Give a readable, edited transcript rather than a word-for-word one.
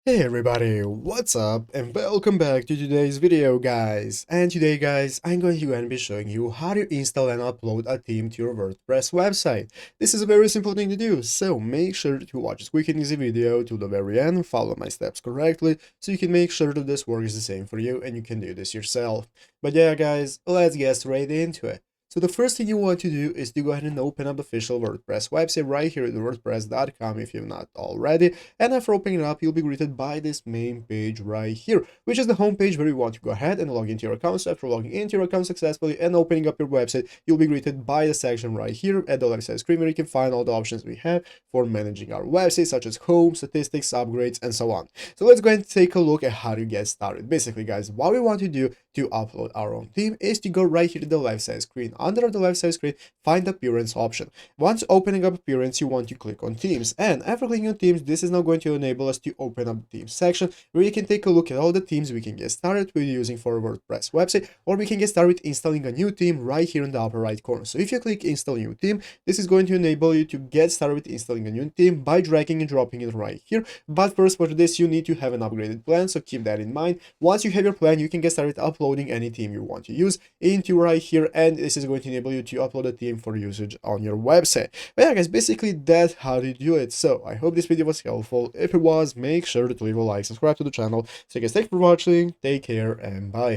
Hey everybody, what's up and welcome back to today's video guys. And today guys, I'm going to be showing you how to install and upload a theme to your WordPress website. This is a very simple thing to do, so make sure to watch this quick and easy video to the very end, follow my steps correctly, so you can make sure that this works the same for you and you can do this yourself. But yeah guys, let's get straight into it. So the first thing you want to do is to go ahead and open up the official WordPress website right here at wordpress.com if you've not already. And after opening it up, you'll be greeted by this main page right here, which is the home page where you want to go ahead and log into your account. So after logging into your account successfully and opening up your website, you'll be greeted by the section right here at the left side screen where you can find all the options we have for managing our website, such as home, statistics, upgrades, and so on. So let's go ahead and take a look at how to get started. Basically, guys, what we want to do to upload our own theme is to go right here to the left side screen. Under the left side screen, find the appearance option. Once opening up appearance, you want to click on themes, and after clicking on themes, this is now going to enable us to open up the themes section where you can take a look at all the themes we can get started with using for a WordPress website, or we can get started with installing a new theme right here in the upper right corner. So if you click install new theme, this is going to enable you to get started with installing a new theme by dragging and dropping it right here. But first, for this, you need to have an upgraded plan, so keep that in mind. Once you have your plan, you can get started uploading any theme you want to use into right here, and this is going to enable you to upload a theme for usage on your website. But yeah guys, basically that's how to do it. So I hope this video was helpful. If it was, make sure to leave a like, subscribe to the channel. So guys, thanks for watching, take care, and bye.